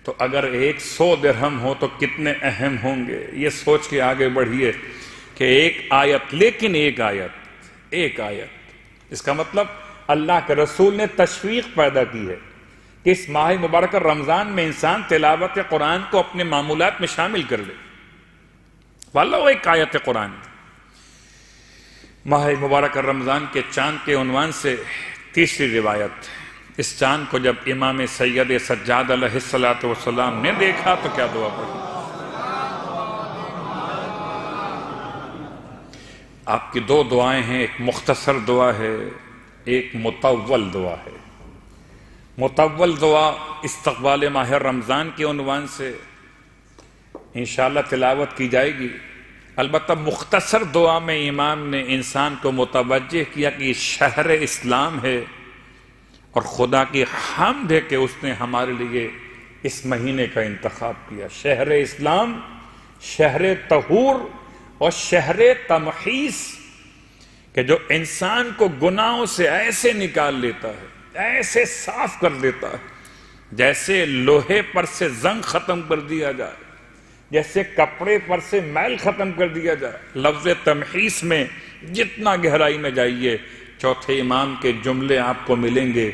تو اگر 100 درہم ہو تو کتنے اہم ہوں گے. یہ سوچ کے آگے بڑھیے کہ ایک آیت، لیکن ایک آیت. اس کا مطلب اللہ کے رسول نے تشویق پیدا کی ہے کہ اس ماہ مبارک رمضان میں انسان تلاوت قرآن کو اپنے معمولات میں شامل کر لے. واللہ ایک آیت قرآن. ماہ مبارک رمضان کے چاند کے عنوان سے تیسری روایت. اس چاند کو جب امام سید سجاد علیہ السلام نے دیکھا تو کیا دعا پڑھی؟ آپ کی دو دعائیں ہیں، ایک مختصر دعا ہے، ایک مطول دعا ہے. مطول دعا استقبال ماہ رمضان کے عنوان سے انشاءاللہ تلاوت کی جائے گی. البتہ مختصر دعا میں امام نے انسان کو متوجہ کیا کہ یہ شہر اسلام ہے اور خدا کی حمد ہے کہ اس نے ہمارے لیے اس مہینے کا انتخاب کیا. شہر اسلام، شہر طہور اور شہر تمحیص، کہ جو انسان کو گناہوں سے ایسے نکال لیتا ہے، ایسے صاف کر دیتا ہے جیسے لوہے پر سے زنگ ختم کر دیا جائے، جیسے کپڑے پر سے میل ختم کر دیا جائے. لفظ تمحیص میں جتنا گہرائی میں جائیے چوتھے امام کے جملے آپ کو ملیں گے.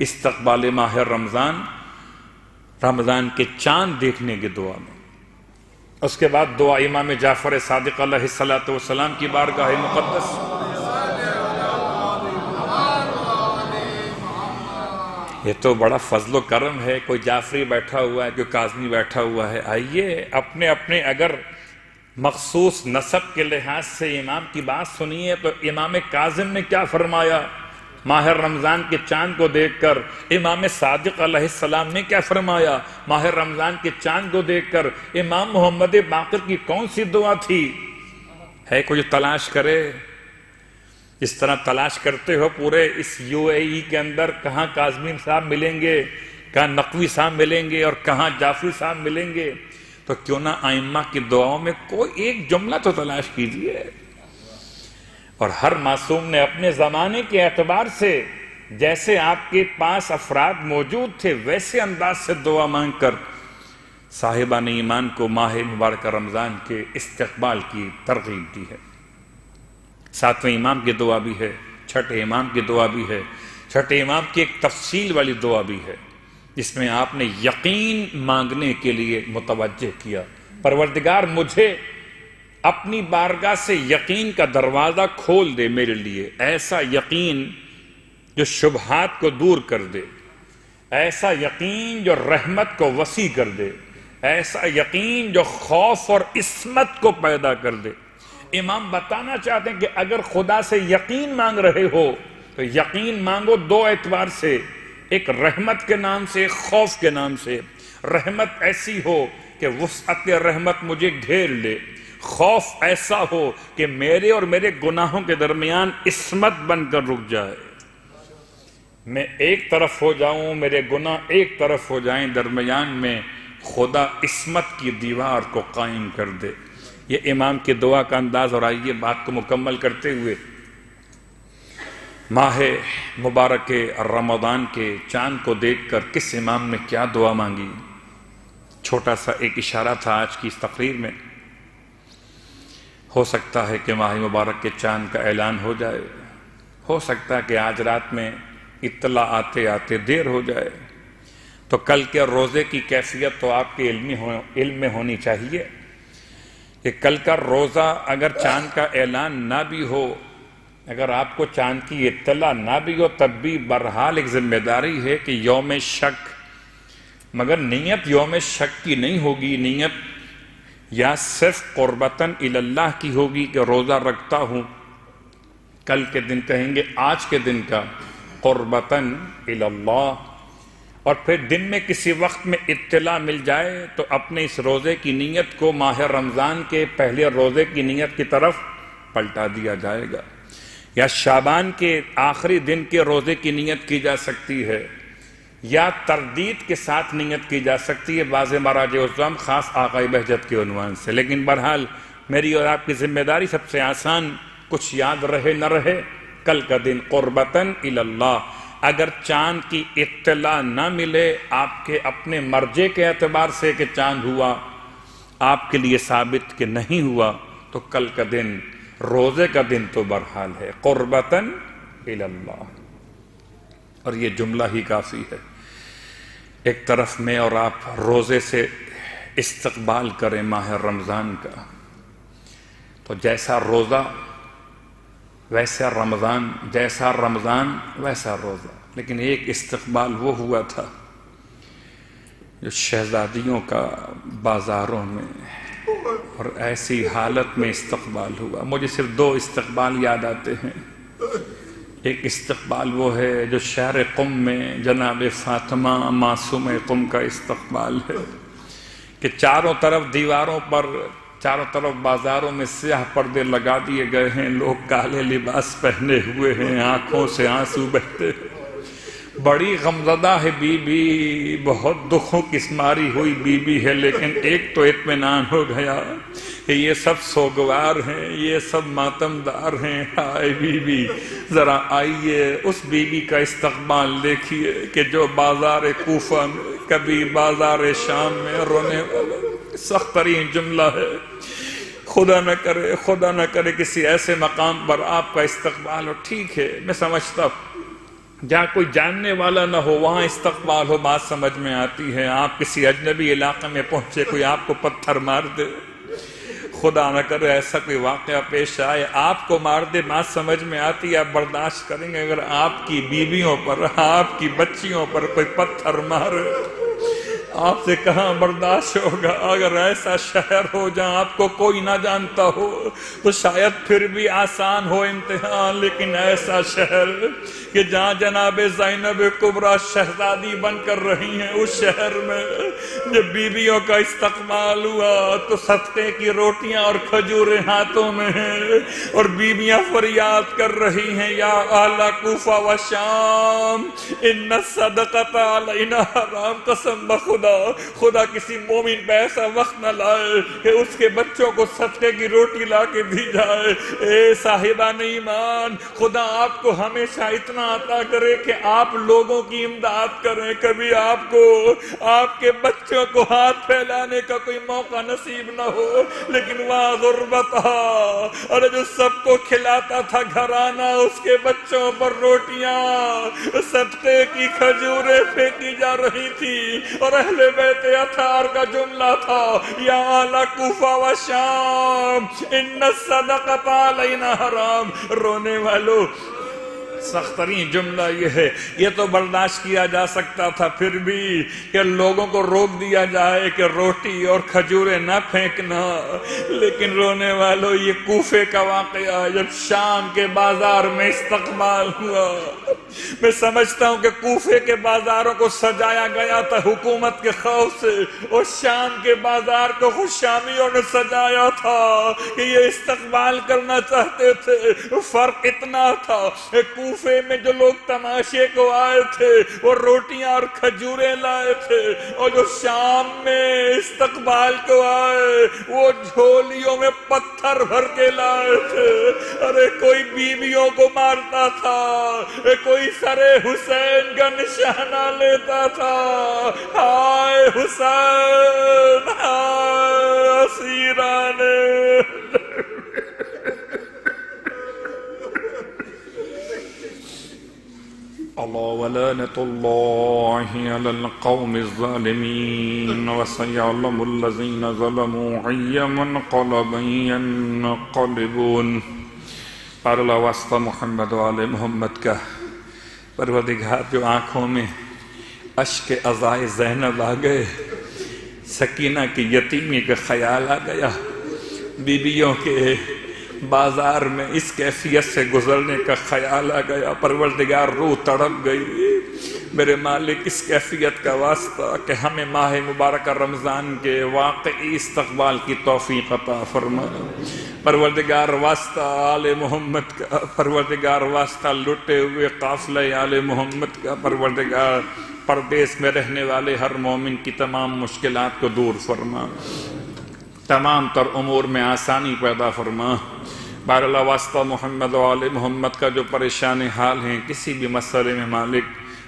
استقبال ماہ رمضان، رمضان کے چاند دیکھنے کی دعا میں. اس کے بعد دعا امام جعفر صادق علیہ السلام کی بارگاہ مقدس. یہ تو بڑا فضل و کرم ہے، کوئی جعفری بیٹھا ہوا ہے، کوئی کاظمی بیٹھا ہوا ہے. آئیے اپنے اپنے اگر مخصوص نسب کے لحاظ سے امام کی بات سنیے تو امام کاظم نے کیا فرمایا ماہ رمضان کے چاند کو دیکھ کر. امام صادق علیہ السلام نے کیا فرمایا ماہ رمضان کے چاند کو دیکھ کر. امام محمد باقر کی کون سی دعا تھی؟ ہے کوئی تلاش کرے. اس طرح تلاش کرتے ہو پورے اس UAE کے اندر کہاں کاظمی صاحب ملیں گے، کہاں نقوی صاحب ملیں گے اور کہاں جعفری صاحب ملیں گے، تو کیوں نہ ائمہ کی دعاؤں میں کوئی ایک جملہ تو تلاش کیجئے. اور ہر معصوم نے اپنے زمانے کے اعتبار سے جیسے آپ کے پاس افراد موجود تھے ویسے انداز سے دعا مانگ کر صاحبان ایمان کو ماہ مبارک رمضان کے استقبال کی ترغیب دی ہے. ساتویں امام کی دعا بھی ہے، چھٹے امام کی دعا بھی ہے. چھٹے امام کی ایک تفصیل والی دعا بھی ہے جس میں آپ نے یقین مانگنے کے لیے متوجہ کیا. پروردگار مجھے اپنی بارگاہ سے یقین کا دروازہ کھول دے میرے لیے، ایسا یقین جو شبہات کو دور کر دے، ایسا یقین جو رحمت کو وسیع کر دے، ایسا یقین جو خوف اور عصمت کو پیدا کر دے. امام بتانا چاہتے ہیں کہ اگر خدا سے یقین مانگ رہے ہو تو یقین مانگو دو اعتبار سے، ایک رحمت کے نام سے، ایک خوف کے نام سے. رحمت ایسی ہو کہ وسعت رحمت مجھے گھیر لے، خوف ایسا ہو کہ میرے اور میرے گناہوں کے درمیان عصمت بن کر رک جائے، میں ایک طرف ہو جاؤں، میرے گناہ ایک طرف ہو جائیں، درمیان میں خدا عصمت کی دیوار کو قائم کر دے. یہ امام کی دعا کا انداز. اور آئیے بات کو مکمل کرتے ہوئے ماہ مبارک رمضان کے چاند کو دیکھ کر کس امام نے کیا دعا مانگی. چھوٹا سا ایک اشارہ تھا آج کی اس تقریر میں. ہو سکتا ہے کہ ماہ مبارک کے چاند کا اعلان ہو جائے، ہو سکتا ہے کہ آج رات میں اطلاع آتے آتے دیر ہو جائے، تو کل کے روزے کی کیفیت تو آپ کے علم میں ہونی چاہیے کہ کل کا روزہ اگر چاند کا اعلان نہ بھی ہو، اگر آپ کو چاند کی اطلاع نہ بھی ہو، تب بھی بہرحال ایک ذمہ داری ہے کہ یوم شک، مگر نیت یوم شک کی نہیں ہوگی، نیت یا صرف قربتاً اللہ کی ہوگی کہ روزہ رکھتا ہوں. کل کے دن کہیں گے آج کے دن کا قربتاً اللہ، اور پھر دن میں کسی وقت میں اطلاع مل جائے تو اپنے اس روزے کی نیت کو ماہ رمضان کے پہلے روزے کی نیت کی طرف پلٹا دیا جائے گا، یا شعبان کے آخری دن کے روزے کی نیت کی جا سکتی ہے، یا تردید کے ساتھ نیت کی جا سکتی ہے بعض مراجع عظام خاص آقائے بہجت کے عنوان سے. لیکن بہرحال میری اور آپ کی ذمہ داری سب سے آسان، کچھ یاد رہے نہ رہے، کل کا دن قربتاً اللہ. اگر چاند کی اطلاع نہ ملے آپ کے اپنے مرجع کے اعتبار سے کہ چاند ہوا، آپ کے لیے ثابت کہ نہیں ہوا، تو کل کا دن روزے کا دن تو بہرحال ہے قربتاً اللہ. اور یہ جملہ ہی کافی ہے. ایک طرف میں اور آپ روزے سے استقبال کریں ماہ رمضان کا، تو جیسا روزہ ویسا رمضان، جیسا رمضان ویسا روزہ، لیکن ایک استقبال وہ ہوا تھا جو شہزادیوں کا بازاروں میں اور ایسی حالت میں استقبال ہوا۔ مجھے صرف دو استقبال یاد آتے ہیں۔ ایک استقبال وہ ہے جو شہر قم میں جناب فاطمہ معصوم قم کا استقبال ہے کہ چاروں طرف دیواروں پر، چاروں طرف بازاروں میں سیاہ پردے لگا دیے گئے ہیں، لوگ کالے لباس پہنے ہوئے ہیں، آنکھوں سے آنسو بہتے ہیں، بڑی غمزدہ ہے بی بی، بہت دکھوں کی ماری ہوئی بی بی ہے، لیکن ایک تو اطمینان ہو گیا کہ یہ سب سوگوار ہیں، یہ سب ماتمدار ہیں۔ ہائے بی بی، ذرا آئیے اس بی بی کا استقبال دیکھیے کہ جو بازار کوفہ میں، کبھی بازار شام میں رونے والا سخت ترین جملہ ہے۔ خدا نہ کرے کسی ایسے مقام پر آپ کا استقبال ہو۔ ٹھیک ہے، میں سمجھتا ہوں جہاں کوئی جاننے والا نہ ہو وہاں استقبال ہو، بات سمجھ میں آتی ہے۔ آپ کسی اجنبی علاقے میں پہنچے، کوئی آپ کو پتھر مار دے، خدا نہ کرے ایسا کوئی واقعہ پیش آئے، آپ کو مار دے، بات سمجھ میں آتی ہے، آپ برداشت کریں گے۔ اگر آپ کی بیویوں پر، آپ کی بچیوں پر کوئی پتھر مارے، آپ سے کہاں برداشت ہوگا؟ اگر ایسا شہر ہو جہاں آپ کو کوئی نہ جانتا ہو تو شاید پھر بھی آسان ہو امتحان، لیکن ایسا شہر کہ جہاں جناب زینب کبریٰ شہزادی بن کر رہی ہیں، اس شہر میں جب بیویوں کا استقبال ہوا تو صدقے کی روٹیاں اور کھجوریں ہاتھوں میں ہیں اور بیویاں فریاد کر رہی ہیں، یا اہل کوفہ و شام ان الصدقۃ علینا حرام۔ قسم خدا کسی مومن پہ ایسا وقت نہ لائے کہ اس کے بچوں کو صدقے کی روٹی لا کے دی جائے۔ اے صاحبان ایمان، خدا آپ کو ہمیشہ اتنا عطا کرے کہ آپ لوگوں کی امداد کریں، کبھی آپ کو آپ کے بچوں کو ہاتھ پھیلانے کا کوئی موقع نصیب نہ ہو۔ لیکن وہاں غربت، اور جو سب کو کھلاتا تھا گھرانہ، اس کے بچوں پر روٹیاں صدقے کی کھجوریں پھینکی جا رہی تھی، اور اہل بیت اطہار کا جملہ تھا، یا اہل کوفہ و شام ان الصدقۃ علینا حرام۔ رونے والوں، سخت ترین جملہ یہ ہے، یہ تو برداشت کیا جا سکتا تھا پھر بھی کہ لوگوں کو روک دیا جائے کہ روٹی اور کھجوریں نہ پھینکنا، لیکن رونے والوں یہ کوفے کا واقعہ جب شام کے بازار میں استقبال ہوا، میں سمجھتا ہوں کہ کوفے کے بازاروں کو سجایا گیا تھا حکومت کے خوف سے، اور شام کے بازار کو خود شامیوں نے سجایا تھا کہ یہ استقبال کرنا چاہتے تھے۔ فرق اتنا تھا، کوفے میں جو لوگ تماشے کو آئے تھے وہ روٹیاں اور کھجوریں لائے تھے، اور جو شام میں استقبال کو آئے وہ جھولیوں میں پتھر بھر کے لائے تھے۔ ارے کوئی بیویوں کو مارتا تھا، کوئی سر حسین کا نشانہ لیتا تھا، ہائے حسین، ہائے اسیران۔ اللہ ولعنۃ اللہ علی القوم الظالمین وسیعلم الذین ظلموا ای منقلب ینقلبون۔ پار اللہ واسطہ محمد و آل محمد کا، پروردگار جو آنکھوں میں اشک عزائے زینب آ گئے، سکینہ کی یتیمی کا خیال آ گیا، بیویوں کے بازار میں اس کیفیت سے گزرنے کا خیال آ گیا، پروردگار روح تڑپ گئی۔ میرے مالک اس کیفیت کا واسطہ کہ ہمیں ماہ مبارکہ رمضان کے واقعی استقبال کی توفیق عطا فرما۔ پروردگار واسطہ آل محمد کا، پروردگار واسطہ لٹے ہوئے قافلہ آل محمد کا، پروردگار پردیس میں رہنے والے ہر مومن کی تمام مشکلات کو دور فرما، تمام تر امور میں آسانی پیدا فرما۔ بار اللہ واسطہ محمد و آل محمد کا جو پریشان حال ہیں کسی بھی مسئلے میں مالک،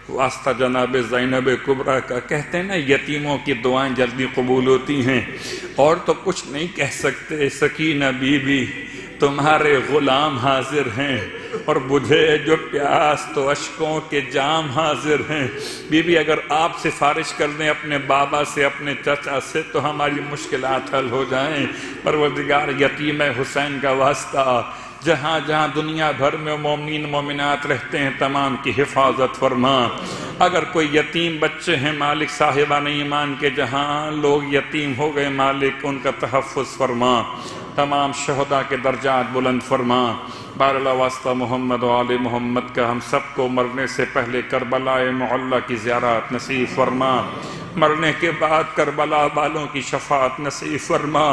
واسطہ جناب زینب کبریٰ کا، کہتے ہیں نا یتیموں کی دعائیں جلدی قبول ہوتی ہیں، اور تو کچھ نہیں کہہ سکتے۔ سکینہ بی بی تمہارے غلام حاضر ہیں، اور بجھے جو پیاس تو اشکوں کے جام حاضر ہیں۔ بی بی اگر آپ سفارش کر دیں اپنے بابا سے، اپنے چچا سے، تو ہماری مشکلات حل ہو جائیں۔ پروردگار یتیم حسین کا واسطہ، جہاں جہاں دنیا بھر میں مومنین مومنات رہتے ہیں تمام کی حفاظت فرما۔ اگر کوئی یتیم بچے ہیں مالک صاحبان ایمان کے، جہاں لوگ یتیم ہو گئے مالک ان کا تحفظ فرما، تمام شہداء کے درجات بلند فرما۔ بار اللہ واسطہ محمد و آل محمد کا ہم سب کو مرنے سے پہلے کربلا معلی کی زیارت نصیب فرما، مرنے کے بعد کربلا والوں کی شفاعت نصیب فرما،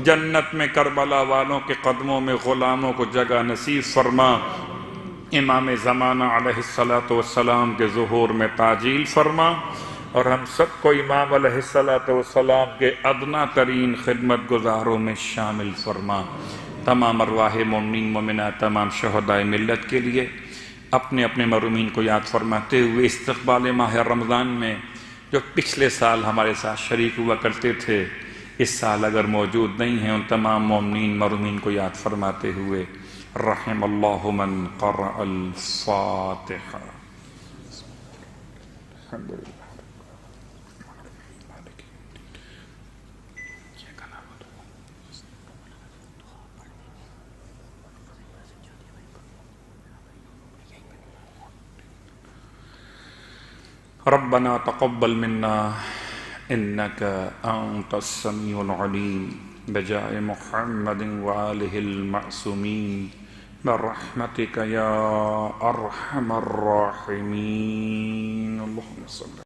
جنت میں کربلا والوں کے قدموں میں غلاموں کو جگہ نصیب فرما، امام زمانہ علیہ السلام کے ظہور میں تعجیل فرما، اور ہم سب کو امام علیہ السلام کے ادنا ترین خدمت گزاروں میں شامل فرما۔ تمام ارواح مومنین مومنات، تمام شہدائے ملت کے لیے اپنے اپنے مرحومین کو یاد فرماتے ہوئے استقبال ماہ رمضان میں جو پچھلے سال ہمارے ساتھ شریک ہوا کرتے تھے، اس سال اگر موجود نہیں ہیں، ان تمام مومنین مرحومین کو یاد فرماتے ہوئے رحم اللہ من قرأ الفاتحہ۔ الحمدللہ ربنا تقبل منا انك انت السميع العليم بجاه محمد وآله المعصومين برحمتك يا ارحم الراحمين اللهم صل